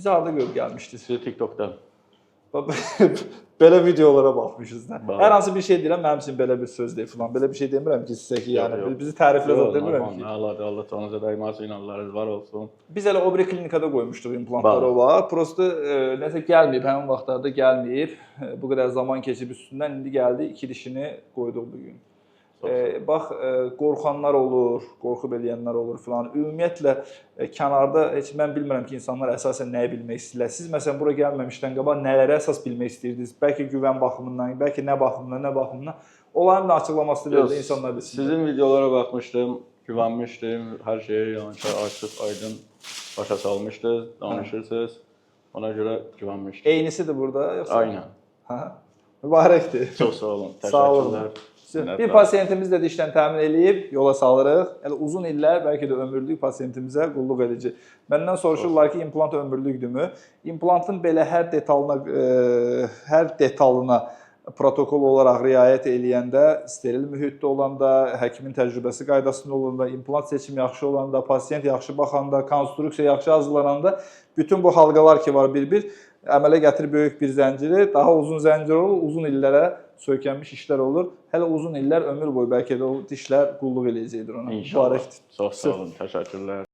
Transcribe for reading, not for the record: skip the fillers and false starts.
Bizi harda görüb gəlmişdiniz? Sizi TikTok'dan. Belə videolara baxmışız da. Bax. Hər hansı bir şey deyirəm, mənim üçün belə bir söz deyil falan. Belə bir şey demirəm ki, sizə ki, yəni bizi təriflədə demirəm ki. Allah canınıza dəyməsin, Allah'ınız var olsun. Biz elə o biri klinikada qoymuşduq implantları var. Prosta nəsə gəlməyib, həmin vaxtlarda gəlməyib. Bu qədər zaman keçib üstündən indi gəldi, 2 dişini qoyduq bu gün. Bax, qorxanlar olur, qorxub eləyənlər olur filan. Ümumiyyətlə kənarda heç mən bilmirəm ki, insanlar əsasən nəyi bilmək istəyirlər. Siz məsələn bura gəlməmişdən qabaq nələrə əsas bilmək istəyirdiniz? Bəlkə güvən baxımından, bəlkə nə baxımından. Onların da açıqlaması verir insanlar bilsin. Sizin videolara baxmışdım, güvənmişdim, hər şeyi yəni açıq, aydın başa salmışdınız, danışırsınız. Ona görə güvənmişdim. Eynisidir burada yoxsa? Aynen. Hə. Mübarəkdir. Çox sağ olun. Sağ olun. Təşəkkürlər. Bir pasiyentimiz də dişdən təmin eləyib, yola salırıq. Elə uzun illər, bəlkə də ömürlük pasiyentimizə qulluq edici. Məndən soruşurlar ki, implant ömürlükdürmü? İmplantın belə hər detalına protokol olaraq riayət eləyəndə, steril mühitdə olanda, həkimin təcrübəsi qaydasında olanda, implant seçimi yaxşı olanda, pasiyent yaxşı baxanda, konstruksiya yaxşı hazırlananda bütün bu halqalar ki var bir-bir əmələ gətirib böyük bir zənciri, daha uzun zəncir olur, uzun illərə söykənmiş işlər olur. Hələ uzun illər ömür boyu bəlkə də o dişlər qulluq eləyəcəkdir ona. İnşallah. Çox sağ olun, təşəkkürlər.